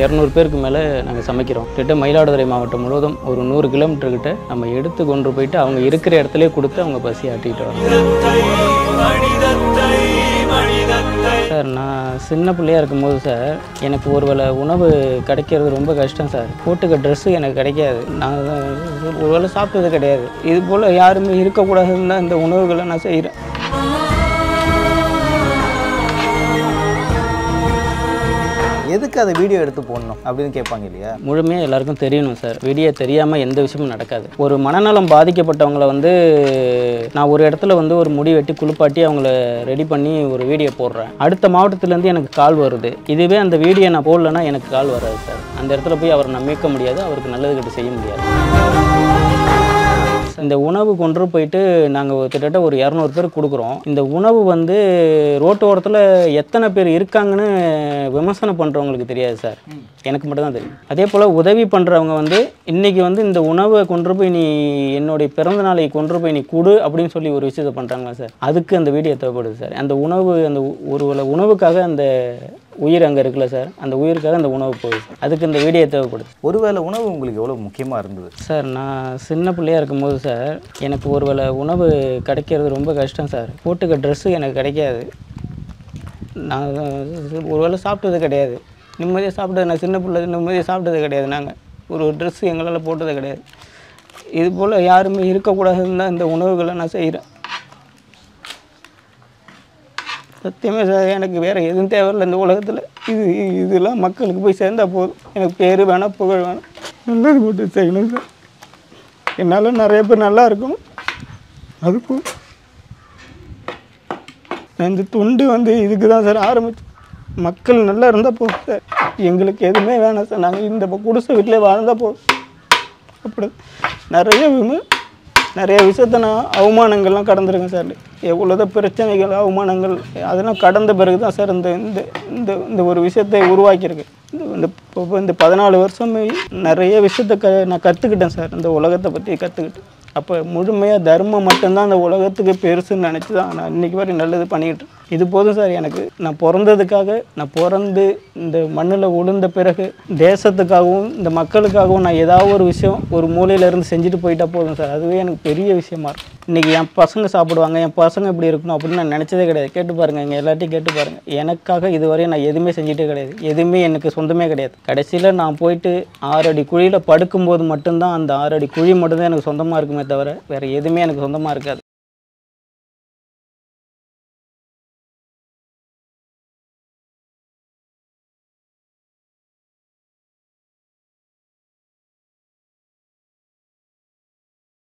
200 பேருக்கு மேலே நாங்கள் சமைக்கிறோம். கிட்ட மயிலாடுதுறை மாவட்டம் முழுவதும் ஒரு 100 கிலோமீட்டர் கிட்ட நம்ம எடுத்து கொண்டு போயிட்டு அவங்க இருக்கிற இடத்துல கொடுத்து அவங்க பசி ஆட்டிட்டு வரோம். சார் நான் சின்ன பிள்ளையாக இருக்கும்போது சார் எனக்கு ஒரு வேளை உணவு கிடைக்கிறது ரொம்ப கஷ்டம் சார். போட்டுக்க ட்ரெஸ்ஸு எனக்கு கிடைக்காது. நான் ஒரு வேளை சாப்பிட்டது கிடையாது. இது போல் யாருமே இருக்கக்கூடாதுன்னு தான் இந்த உணவுகளை நான் செய்கிறேன். எதுக்கு அதை வீடியோ எடுத்து போடணும் அப்படின்னு கேட்பாங்க இல்லையா? முழுமையாக எல்லாருக்கும் தெரியணும் சார். வீடியோ தெரியாமல் எந்த விஷயமும் நடக்காது. ஒரு மனநலம் பாதிக்கப்பட்டவங்களை நான் ஒரு இடத்துல ஒரு முடி வெட்டி குளிப்பாட்டி அவங்கள ரெடி பண்ணி ஒரு வீடியோ போடுறேன். அடுத்த மாவட்டத்துலேருந்து எனக்கு கால் வருது. இதுவே அந்த வீடியோ நான் போடலன்னா எனக்கு கால் வராது சார். அந்த இடத்துல போய் அவரை நான் மீட்க முடியாது, அவருக்கு நல்லது கிட்ட செய்ய முடியாது. இந்த உணவு கொண்டு போயிட்டு நாங்கள் கிட்டத்தட்ட ஒரு 200 பேர் கொடுக்குறோம். இந்த உணவு ரோட்டு ஓரத்தில் எத்தனை பேர் இருக்காங்கன்னு விமர்சனம் பண்ணுறவங்களுக்கு தெரியாது சார். எனக்கு மட்டும் தான் தெரியும். அதே போல் உதவி பண்ணுறவங்க இன்றைக்கி இந்த உணவை கொண்டு போய் நீ என்னுடைய பிறந்த நாளை கொண்டு போய் நீ கொடு அப்படின்னு சொல்லி ஒரு விஷயத்தை பண்ணுறாங்களா சார். அதுக்கு அந்த வீடியோ தேவைப்படுது சார். அந்த உணவு ஒரு உணவுக்காக அந்த உயிர் அங்கே இருக்குல்ல சார், அந்த உயிருக்காக அந்த உணவு போகுது. அதுக்கு இந்த வீடியோ தேவைப்படுது. ஒருவேளை உணவு உங்களுக்கு எவ்வளோ முக்கியமாக இருந்தது சார்? நான் சின்ன பிள்ளையாக இருக்கும்போது சார் எனக்கு ஒரு வேளை உணவு கிடைக்கிறது ரொம்ப கஷ்டம் சார். போட்டுக்க ட்ரெஸ்ஸு எனக்கு கிடைக்காது. நான் ஒரு வேளை சாப்பிட்டது கிடையாது. நிம்மதியாக சாப்பிட்டது, நான் சின்ன பிள்ளை நிம்மதியாக சாப்பிட்டது கிடையாது. நாங்கள் ஒரு ட்ரெஸ்ஸு எங்களால் போட்டது கிடையாது. இது போல் யாருமே இருக்கக்கூடாதுன்னு தான் இந்த உணவுகளை நான் செய்கிறேன். சத்தியமே சார், எனக்கு வேறு எதுவும் தேவையில்லை இந்த உலகத்தில். இதெல்லாம் மக்களுக்கு போய் சேர்ந்தால் போதும். எனக்கு பேர் வேணாம், புகழ் வேணாம், நல்லது போட்டு செய்யணும் சார். என்னால் நிறைய பேர் நல்லா இருக்கணும். அதுக்கும் நான் இந்த துண்டு இதுக்கு தான் சார் ஆரம்பிச்சு. மக்கள் நல்லா இருந்தால் போதும் சார். எங்களுக்கு எதுவுமே வேணாம் சார். நாங்கள் இந்த குடிசை வீட்டிலே வாழ்ந்தால் போதும். அப்படி நிறைய விஷயத்த நான் அவமானங்கள்லாம் கடந்துருக்கேன் சார். எவ்வளோதான் பிரச்சனைகள், அவமானங்கள் அதெல்லாம் கடந்த பிறகு தான் சார் இந்த இந்த இந்த ஒரு விஷயத்தை உருவாக்கியிருக்கு. இந்த 14 வருஷம் நிறைய விஷயத்த நான் கற்றுக்கிட்டேன் சார். இந்த உலகத்தை பற்றி கற்றுக்கிட்டேன். அப்போ முழுமையாக தர்மம் மட்டும்தான் அந்த உலகத்துக்கு பெருசுன்னு நினச்சி தான் நான் இன்றைக்கி வரை நல்லது பண்ணிக்கிட்டேன். இது போதும் சார் எனக்கு. நான் பிறந்ததுக்காக, நான் பிறந்து இந்த மண்ணில் உளுந்த பிறகு தேசத்துக்காகவும் இந்த மக்களுக்காகவும் நான் ஏதாவது ஒரு விஷயம் ஒரு மூலையிலேருந்து செஞ்சுட்டு போயிட்டா போதும் சார். அதுவே எனக்கு பெரிய விஷயமா இருக்கும். இன்றைக்கி என் பசங்க சாப்பிடுவாங்க, என் பசங்க இப்படி இருக்கணும் அப்படின்னு நான் நினச்சதே கிடையாது. கேட்டு பாருங்கள், இங்கே எல்லாத்தையும் கேட்டு பாருங்கள். எனக்காக இதுவரையும் நான் எதுவுமே செஞ்சுட்டே கிடையாது. எதுவுமே எனக்கு சொந்தமே கிடையாது. கடைசியில் நான் போயிட்டு 6 அடி குழியில் படுக்கும்போது மட்டும்தான் அந்த 6 அடி குழி மட்டும்தான் எனக்கு சொந்தமாக இருக்குமே தவிர வேறு எதுவுமே எனக்கு சொந்தமாக இருக்காது.